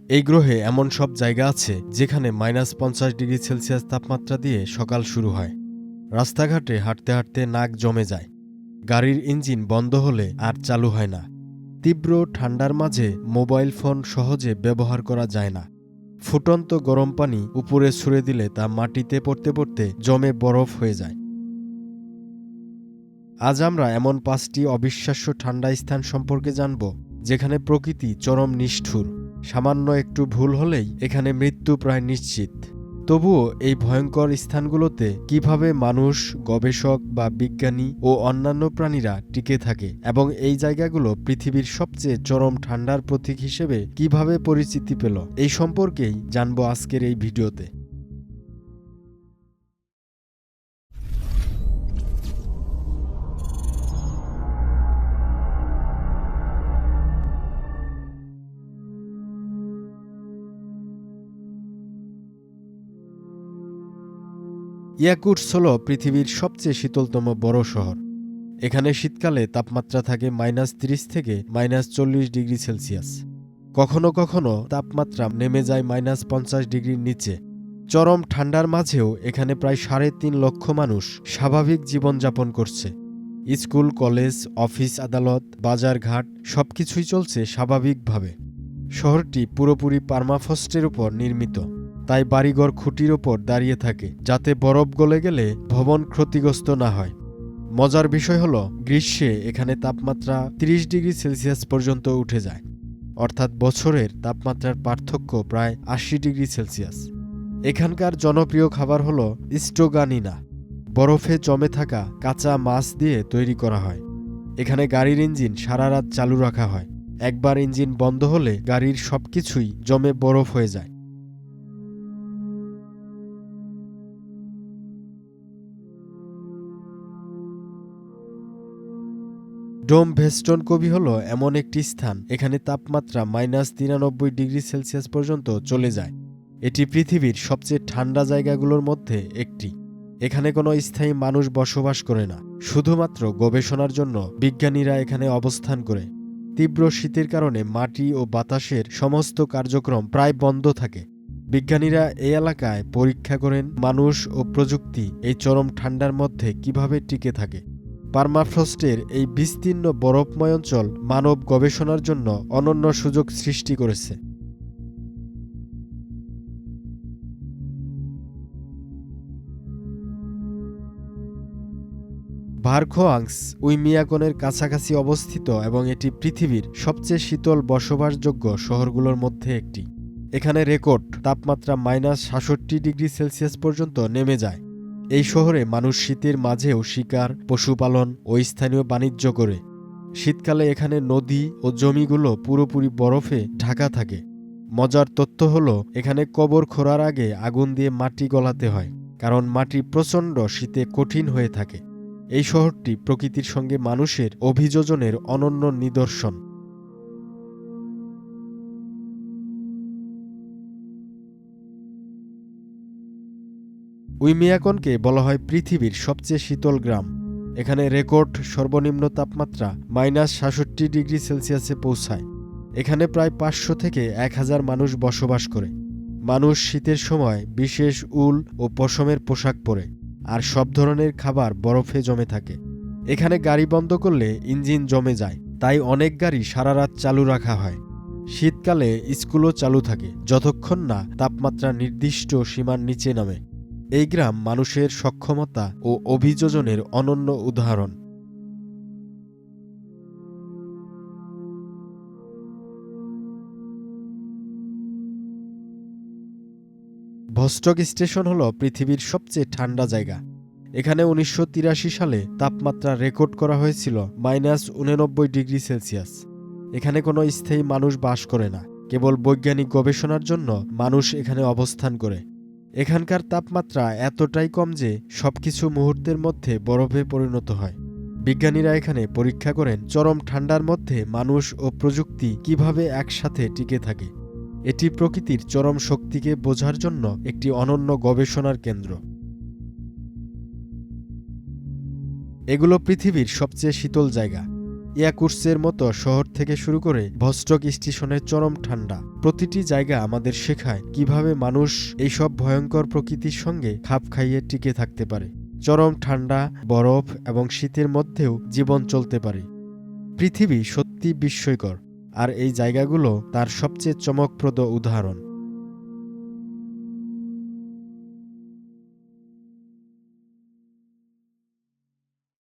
এই গ্রহে এমন সব জায়গা আছে যেখানে -50 ডিগ্রি সেলসিয়াস তাপমাত্রা দিয়ে সকাল শুরু হয়। রাস্তাঘাটে হাঁটতে হাঁটতে নাক জমে যায়। গাড়ির ইঞ্জিন বন্ধ হলে আর চালু হয় না। তীব্র ঠান্ডার মাঝে মোবাইল ফোন সহজে ব্যবহার করা যায় না। ফুটন্ত গরম পানি উপরে ছুঁড়ে দিলে তা মাটিতে পড়তে পড়তে জমে বরফ হয়ে যায়। আজ আমরা এমন 5টি অবিশ্বাস্য ঠান্ডা স্থান সম্পর্কে জানব যেখানে প্রকৃতি চরম নিষ্ঠুর। সামান্য একটু ভুল হলেই এখানে মৃত্যু প্রায় নিশ্চিত। তবুও এই ভয়ঙ্কর স্থানগুলোতে কিভাবে মানুষ, গবেষক বা বিজ্ঞানী ও অন্যান্য প্রাণীরা টিকে থাকে এবং এই জায়গাগুলো পৃথিবীর সবচেয়ে চরম ঠান্ডার প্রতীক হিসেবে কিভাবে পরিচিতি পেল, এই সম্পর্কেই জানব আজকের এই ভিডিওতে। ইয়াকুটস্ক হল পৃথিবীর সবচেয়ে শীতলতম বড় শহর। এখানে শীতকালে তাপমাত্রা থাকে -30 থেকে -40 ডিগ্রি সেলসিয়াস। কখনো কখনো তাপমাত্রা নেমে যায় -50 ডিগ্রির নিচে। চরম ঠান্ডার মাঝেও এখানে প্রায় 3.5 লক্ষ মানুষ স্বাভাবিক জীবনযাপন করছে। স্কুল, কলেজ, অফিস, আদালত, বাজারঘাট সবকিছুই চলছে স্বাভাবিকভাবে। শহরটি পুরোপুরি পার্মাফ্রস্টের উপর নির্মিত, তাই বাড়িঘর খুঁটির ওপর দাঁড়িয়ে থাকে যাতে বরফ গলে গেলে ভবন ক্ষতিগ্রস্ত না হয়। মজার বিষয় হল, গ্রীষ্মে এখানে তাপমাত্রা 30 ডিগ্রি সেলসিয়াস পর্যন্ত উঠে যায়, অর্থাৎ বছরের তাপমাত্রার পার্থক্য প্রায় 80 ডিগ্রি সেলসিয়াস। এখানকার জনপ্রিয় খাবার হল স্ট্রোগানিনা, বরফে জমে থাকা কাঁচা মাছ দিয়ে তৈরি করা হয়। এখানে গাড়ির ইঞ্জিন সারা রাত চালু রাখা হয়। একবার ইঞ্জিন বন্ধ হলে গাড়ির সবকিছুই জমে বরফ হয়ে যায়। ডোম ভেস্টন কবি হল এমন একটি স্থান, এখানে তাপমাত্রা -93 ডিগ্রি সেলসিয়াস পর্যন্ত চলে যায়। এটি পৃথিবীর সবচেয়ে ঠান্ডা জায়গাগুলোর মধ্যে একটি। এখানে কোনো স্থায়ী মানুষ বসবাস করে না, শুধুমাত্র গবেষণার জন্য বিজ্ঞানীরা এখানে অবস্থান করে। তীব্র শীতের কারণে মাটি ও বাতাসের সমস্ত কার্যক্রম প্রায় বন্ধ থাকে। বিজ্ঞানীরা এই এলাকায় পরীক্ষা করেন মানুষ ও প্রযুক্তি এই চরম ঠান্ডার মধ্যে কিভাবে টিকে থাকে। পার্মাফ্রস্টের এই বিস্তীর্ণ বরফময় অঞ্চল মানব গবেষণার জন্য অনন্য সুযোগ সৃষ্টি করেছে। ভারখোয়াংস উইমিয়াকনের কাছাকাছি অবস্থিত এবং এটি পৃথিবীর সবচেয়ে শীতল বসবাসযোগ্য শহরগুলোর মধ্যে একটি। এখানে রেকর্ড তাপমাত্রা -66 ডিগ্রি সেলসিয়াস পর্যন্ত নেমে যায়। এই শহরে মানুষ শীতের মাঝেও শিকার, পশুপালন ও স্থানীয় বাণিজ্য করে। শীতকালে এখানে নদী ও জমিগুলো পুরোপুরি বরফে ঢাকা থাকে। মজার তথ্য হলো, এখানে কবর খোঁড়ার আগে আগুন দিয়ে মাটি গলাতে হয়, কারণ মাটি প্রচণ্ড শীতে কঠিন হয়ে থাকে। এই শহরটি প্রকৃতির সঙ্গে মানুষের অভিযোজনের অনন্য নিদর্শন। উইমিয়াকনকে বলা হয় পৃথিবীর সবচেয়ে শীতল গ্রাম। এখানে রেকর্ড সর্বনিম্ন তাপমাত্রা -66 ডিগ্রি সেলসিয়াসে পৌঁছায়। এখানে প্রায় 500 থেকে 1000 মানুষ বসবাস করে। মানুষ শীতের সময় বিশেষ উল ও পশমের পোশাক পরে, আর সব ধরনের খাবার বরফে জমে থাকে। এখানে গাড়ি বন্ধ করলে ইঞ্জিন জমে যায়, তাই অনেক গাড়ি সারা রাত চালু রাখা হয়। শীতকালে স্কুলও চালু থাকে যতক্ষণ না তাপমাত্রা নির্দিষ্ট সীমার নিচে নামে। এই গ্রাম মানুষের সক্ষমতা ও অভিযোজনের অনন্য উদাহরণ। ভস্টক স্টেশন হল পৃথিবীর সবচেয়ে ঠান্ডা জায়গা। এখানে 1983 সালে তাপমাত্রা রেকর্ড করা হয়েছিল -89 ডিগ্রি সেলসিয়াস। এখানে কোনো স্থায়ী মানুষ বাস করে না, কেবল বৈজ্ঞানিক গবেষণার জন্য মানুষ এখানে অবস্থান করে। এখানকার তাপমাত্রা এতটাই কম যে সবকিছু মুহূর্তের মধ্যে বরফে পরিণত হয়। বিজ্ঞানীরা এখানে পরীক্ষা করেন চরম ঠান্ডার মধ্যে মানুষ ও প্রযুক্তি কিভাবে একসাথে টিকে থাকে। এটি প্রকৃতির চরম শক্তিকে বোঝার জন্য একটি অনন্য গবেষণার কেন্দ্র। এগুলো পৃথিবীর সবচেয়ে শীতল জায়গা। ইয়াকুটস্কের মতো শহর থেকে শুরু করে ভস্টক স্টেশনের চরম ঠান্ডা, প্রতিটি জায়গা আমাদের শেখায় কিভাবে মানুষ এইসব ভয়ঙ্কর প্রকৃতির সঙ্গে খাপ খাইয়ে টিকে থাকতে পারে। চরম ঠান্ডা, বরফ এবং শীতের মধ্যেও জীবন চলতে পারে। পৃথিবী সত্যি বিস্ময়কর, আর এই জায়গাগুলো তার সবচেয়ে চমকপ্রদ উদাহরণ।